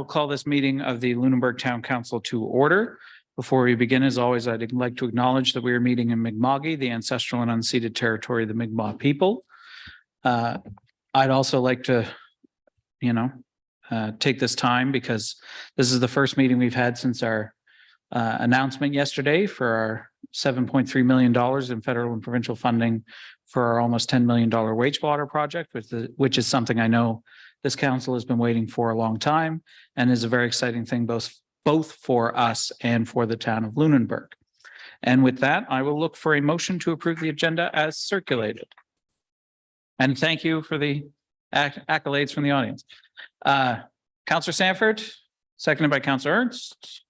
will call this meeting of the Lunenburg Town Council to order. Before we begin, as always, I'd like to acknowledge that we are meeting in Mi'kma'ki, the ancestral and unceded territory of the Mi'kmaq people. I'd also like to, take this time because this is the first meeting we've had since our announcement yesterday for our $7.3 million in federal and provincial funding for our almost $10 million wastewater project, which is something I know this council has been waiting for a long time and is a very exciting thing both for us and for the town of Lunenburg. And with that, I will look for a motion to approve the agenda as circulated. And thank you for the accolades from the audience. Councillor Sanford, seconded by Councillor Ernst.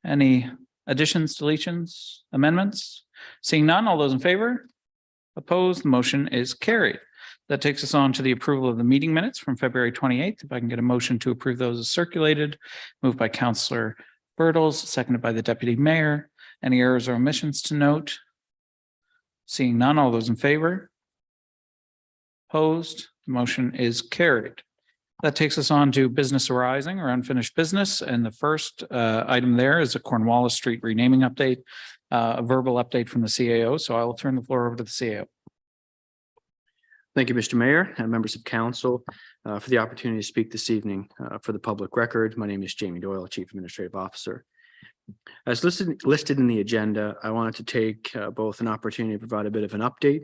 Any additions, deletions, amendments? Seeing none, all those in favor? Opposed, the motion is carried. That takes us on to the approval of the meeting minutes from February 28th. If I can get a motion to approve those as circulated, moved by Councillor Birtles, seconded by the Deputy Mayor. Any errors or omissions to note? Seeing none, all those in favor? Opposed, the motion is carried. That takes us on to business arising or unfinished business. And the first item there is a Cornwallis Street renaming update, a verbal update from the CAO. So I will turn the floor over to the CAO. Thank you, Mr. Mayor and members of council for the opportunity to speak this evening for the public record. My name is Jamie Doyle, Chief Administrative Officer. As listed in the agenda, I wanted to take both an opportunity to provide a bit of an update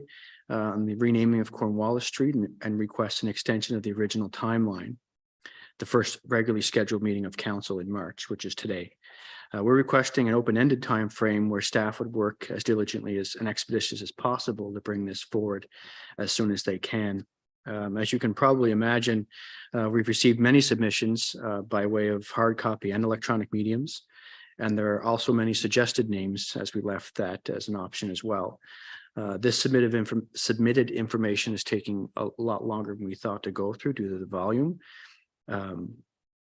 on the renaming of Cornwallis Street and request an extension of the original timeline. The first regularly scheduled meeting of council in March, which is today. We're requesting an open-ended time frame where staff would work as diligently and expeditious as possible to bring this forward as soon as they can. As you can probably imagine, we've received many submissions by way of hard copy and electronic mediums, and there are also many suggested names as we left that as an option as well. This submitted information is taking a lot longer than we thought to go through due to the volume.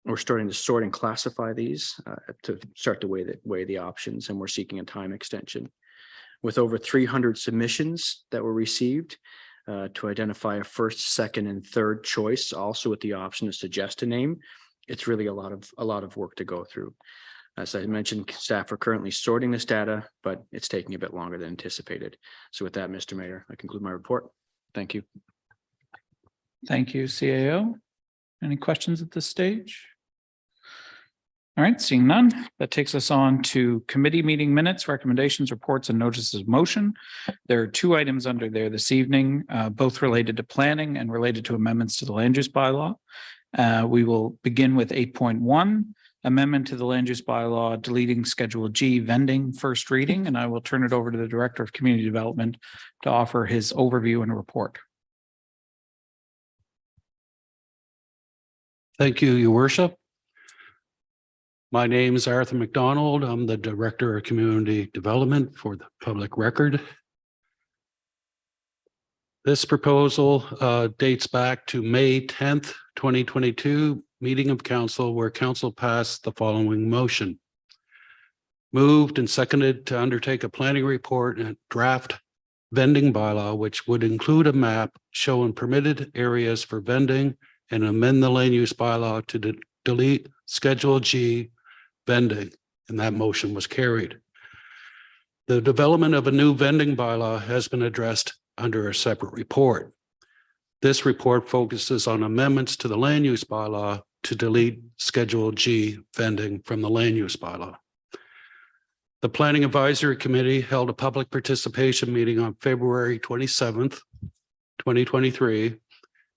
We're starting to sort and classify these to start to weigh the options, and we're seeking a time extension. With over 300 submissions that were received to identify a first, second, and third choice, also with the option to suggest a name, it's really a lot of work to go through. As I mentioned, staff are currently sorting this data, but it's taking a bit longer than anticipated. So with that, Mr. Mayor, I conclude my report. Thank you. Thank you, CAO. Any questions at this stage? All right, seeing none, that takes us on to committee meeting minutes, recommendations, reports, and notices of motion. There are two items under there this evening, both related to planning and related to amendments to the land use bylaw. We will begin with 8.1, amendment to the land use bylaw, deleting Schedule G vending, first reading, and I will turn it over to the Director of Community Development to offer his overview and a report. Thank you, Your Worship. My name is Arthur McDonald. I'm the Director of Community Development for the public record. This proposal dates back to May 10th, 2022, meeting of council where council passed the following motion. Moved and seconded to undertake a planning report and draft vending bylaw, which would include a map showing permitted areas for vending and amend the land use bylaw to delete Schedule G vending, and that motion was carried. The development of a new vending bylaw has been addressed under a separate report. This report focuses on amendments to the land use bylaw to delete Schedule G vending from the land use bylaw. The Planning Advisory Committee held a public participation meeting on February 27th, 2023.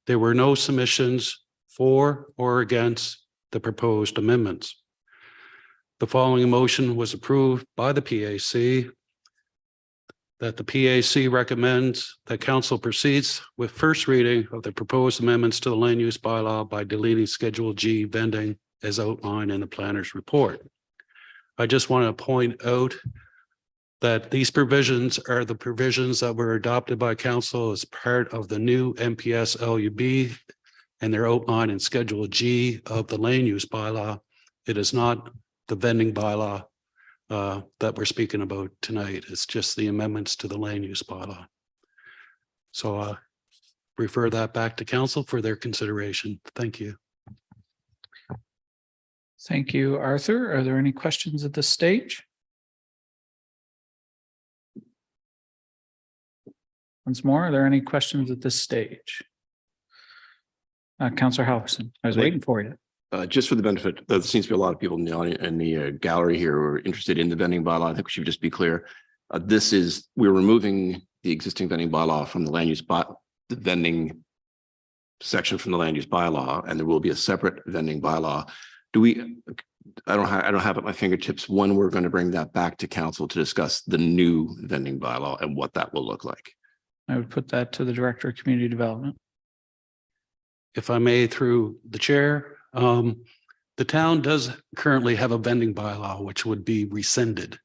There were no submissions for or against the proposed amendments. The following motion was approved by the PAC, that the PAC recommends that council proceeds with first reading of the proposed amendments to the land use bylaw by deleting Schedule G vending as outlined in the planner's report. I just want to point out that these provisions are the provisions that were adopted by council as part of the new MPS LUB, and they're outlined in Schedule G of the land use bylaw. It is not the vending bylaw that we're speaking about tonight. It's just the amendments to the land use bylaw. So refer that back to council for their consideration. Thank you. Thank you, Arthur. Are there any questions at this stage? Once more, are there any questions at this stage? Councillor Halverson, I was waiting for you. Just for the benefit, there seems to be a lot of people in the gallery here who are interested in the vending bylaw. I think we should just be clear. We're removing the existing vending bylaw from the the vending section from the land use bylaw, and there will be a separate vending bylaw. I don't have at my fingertips when we're going to bring that back to council to discuss the new vending bylaw and what that will look like. I would put that to the Director of Community Development. If I may, through the chair, the town does currently have a vending bylaw, which would be rescinded.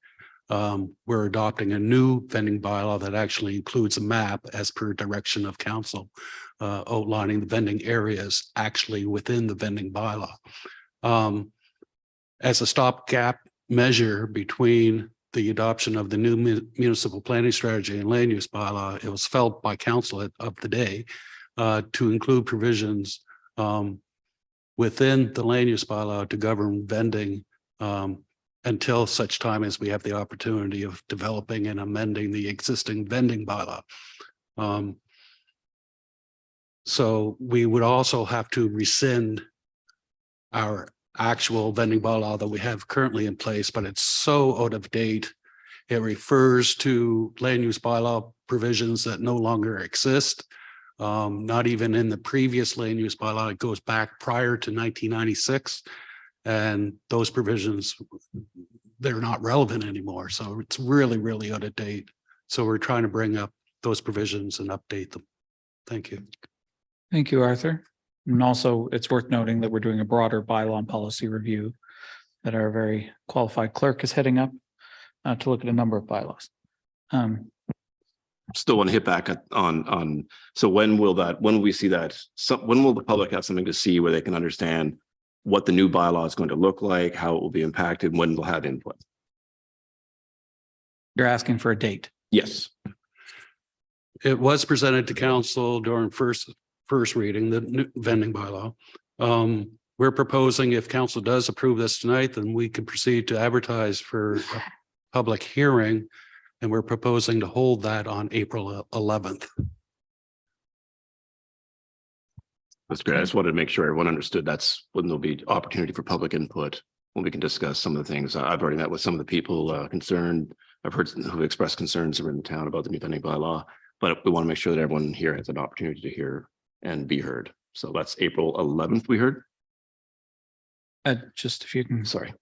We're adopting a new vending bylaw that actually includes a map as per direction of council, outlining the vending areas actually within the vending bylaw. As a stopgap measure between the adoption of the new municipal planning strategy and land use bylaw, it was felt by council of the day to include provisions within the land use bylaw to govern vending until such time as we have the opportunity of developing and amending the existing vending bylaw. So we would also have to rescind our actual vending bylaw that we have currently in place, but it's so out of date. It refers to land use bylaw provisions that no longer exist. Not even in the previous land use bylaw. It goes back prior to 1996. And those provisions, they're not relevant anymore. So it's really, really out of date. So we're trying to bring up those provisions and update them. Thank you. Thank you, Arthur. And also, it's worth noting that we're doing a broader bylaw and policy review that our very qualified clerk is heading up to look at a number of bylaws. Still want to hit back on, so when will we see that? When will the public have something to see where they can understand what the new bylaw is going to look like, how it will be impacted, when they'll have input? You're asking for a date. Yes. It was presented to council during first reading, the new vending bylaw. We're proposing, if council does approve this tonight, then we can proceed to advertise for a public hearing. And we're proposing to hold that on April 11th. That's great. I just wanted to make sure everyone understood that's when there'll be opportunity for public input, when we can discuss some of the things. I've already met with some of the people concerned. I've heard who've expressed concerns around the town about the new vending bylaw, but we want to make sure that everyone here has an opportunity to hear and be heard. So that's April 11th, we heard. Just if you can, Sorry.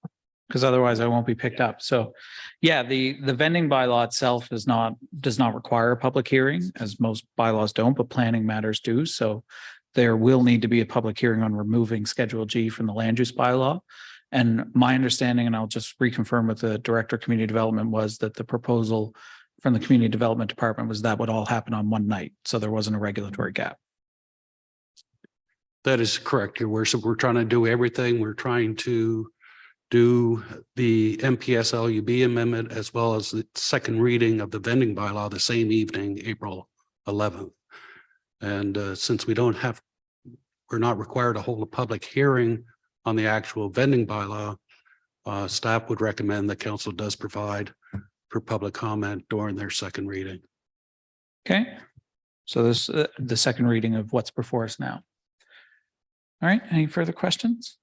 because otherwise I won't be picked up. So yeah, the vending bylaw itself does not require a public hearing, as most bylaws don't, but planning matters do. So there will need to be a public hearing on removing Schedule G from the land use bylaw. And my understanding, and I'll just reconfirm with the Director of Community Development, was that the proposal from the Community Development Department was that would all happen on one night. So there wasn't a regulatory gap. That is correct, Your Worship. We're trying to do everything. We're trying to do the MPS LUB amendment as well as the second reading of the vending bylaw the same evening, April 11th. And since we're not required to hold a public hearing on the actual vending bylaw, staff would recommend that council does provide for public comment during their second reading. Okay. So this the second reading of what's before us now. All right. Any further questions?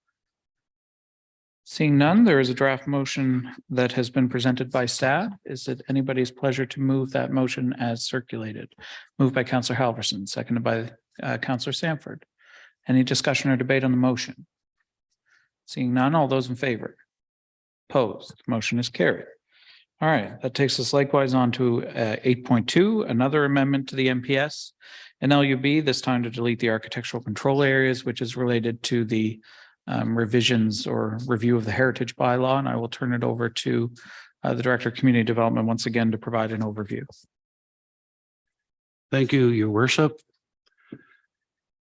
Seeing none, there is a draft motion that has been presented by staff. Is it anybody's pleasure to move that motion as circulated? Moved by Councillor Halverson, seconded by Councillor Sanford. Any discussion or debate on the motion? Seeing none, all those in favor? Opposed, motion is carried. All right, that takes us likewise on to 8.2, another amendment to the MPS and LUB, this time to delete the architectural control areas, which is related to the revisions or review of the heritage bylaw. And I will turn it over to the Director of Community Development once again to provide an overview. Thank you, Your Worship.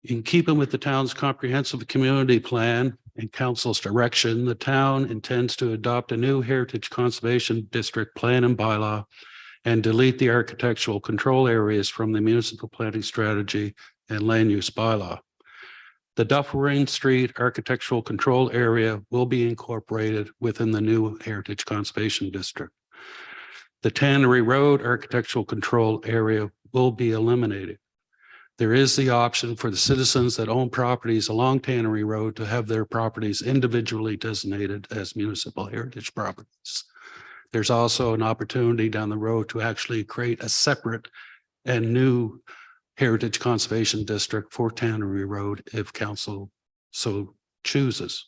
In keeping with the town's comprehensive community plan and council's direction, the town intends to adopt a new heritage conservation district plan and bylaw and delete the architectural control areas from the municipal planning strategy and land use bylaw. The Dufferin Street Architectural Control Area will be incorporated within the new Heritage Conservation District. The Tannery Road Architectural Control Area will be eliminated. There is the option for the citizens that own properties along Tannery Road to have their properties individually designated as municipal heritage properties. There's also an opportunity down the road to actually create a separate and new Heritage Conservation District for Tannery Road if council so chooses.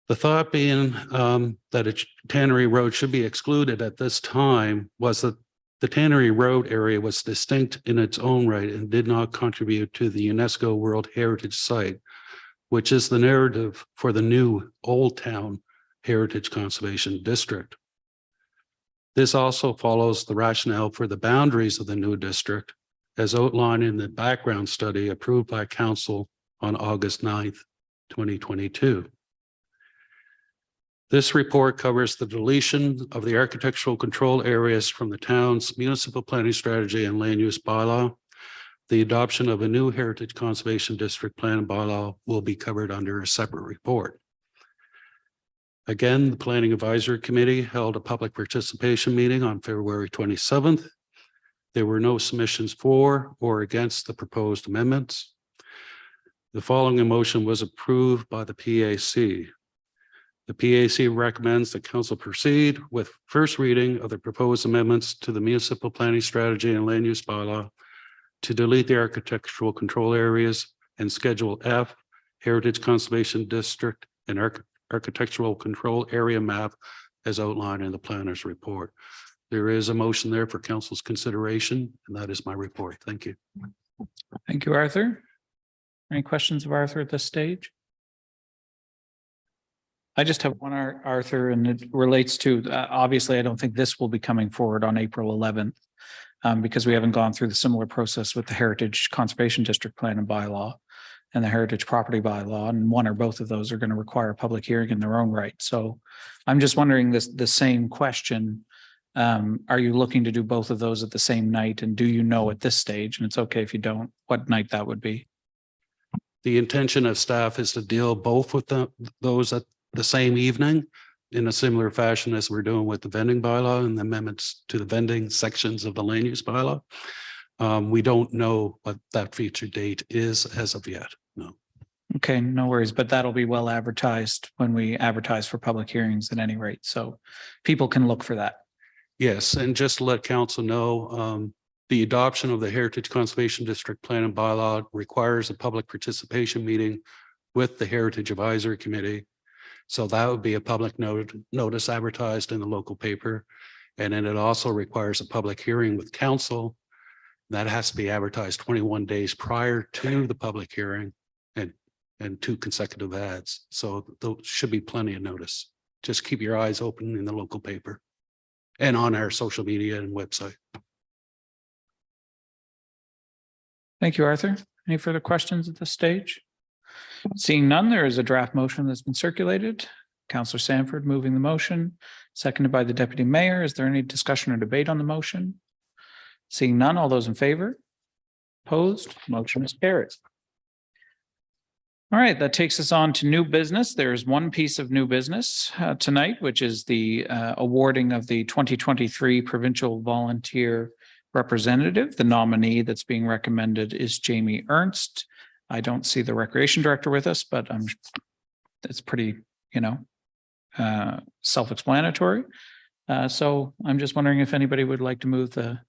The thought being that Tannery Road should be excluded at this time was that the Tannery Road area was distinct in its own right and did not contribute to the UNESCO World Heritage Site, which is the narrative for the new Old Town Heritage Conservation District. This also follows the rationale for the boundaries of the new district as outlined in the background study approved by council on August 9th, 2022. This report covers the deletion of the architectural control areas from the town's municipal planning strategy and land use bylaw. The adoption of a new Heritage Conservation District plan and bylaw will be covered under a separate report. Again, the Planning Advisory Committee held a public participation meeting on February 27th. There were no submissions for or against the proposed amendments. The following motion was approved by the PAC. The PAC recommends that council proceed with first reading of the proposed amendments to the municipal planning strategy and land use bylaw to delete the architectural control areas and Schedule F, Heritage Conservation District and architectural control area map as outlined in the planner's report. There is a motion there for council's consideration, and that is my report. Thank you. Thank you, Arthur. Any questions of Arthur at this stage? I just have one, Arthur, and it relates to, obviously, I don't think this will be coming forward on April 11th because we haven't gone through the similar process with the Heritage Conservation District Plan and Bylaw and the Heritage Property Bylaw, and one or both of those are going to require a public hearing in their own right. So I'm just wondering the same question. Are you looking to do both of those at the same night? And do you know at this stage, and it's okay if you don't, what night that would be? The intention of staff is to deal both with those at the same evening in a similar fashion as we're doing with the vending bylaw and the amendments to the vending sections of the land use bylaw. We don't know what that future date is as of yet. No. Okay, no worries, but that'll be well advertised when we advertise for public hearings at any rate. So people can look for that. Yes, and just to let council know, the adoption of the Heritage Conservation District Plan and Bylaw requires a public participation meeting with the Heritage Advisory Committee. So that would be a public notice advertised in the local paper. And then it also requires a public hearing with council. That has to be advertised 21 days prior to the public hearing and 2 consecutive ads. So there should be plenty of notice. Just keep your eyes open in the local paper and on our social media and website. Thank you, Arthur. Any further questions at this stage? Seeing none, there is a draft motion that's been circulated. Councillor Sanford moving the motion, seconded by the Deputy Mayor. Is there any discussion or debate on the motion? Seeing none, all those in favor? Opposed? Motion is carried. All right, that takes us on to new business. There is one piece of new business tonight, which is the awarding of the 2023 Provincial Volunteer Representative. The nominee that's being recommended is Jamie Ernst. I don't see the Recreation Director with us, but it's pretty, self-explanatory. So I'm just wondering if anybody would like to move the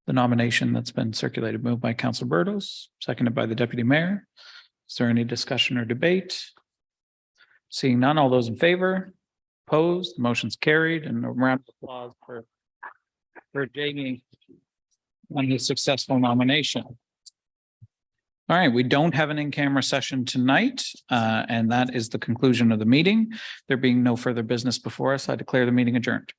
nomination that's been circulated. Moved by Councillor Bertos, seconded by the Deputy Mayor. Is there any discussion or debate? Seeing none, all those in favor? Opposed? The motion's carried, and a round of applause for Jamie on his successful nomination. All right, we don't have an in-camera session tonight, and that is the conclusion of the meeting. There being no further business before us, I declare the meeting adjourned.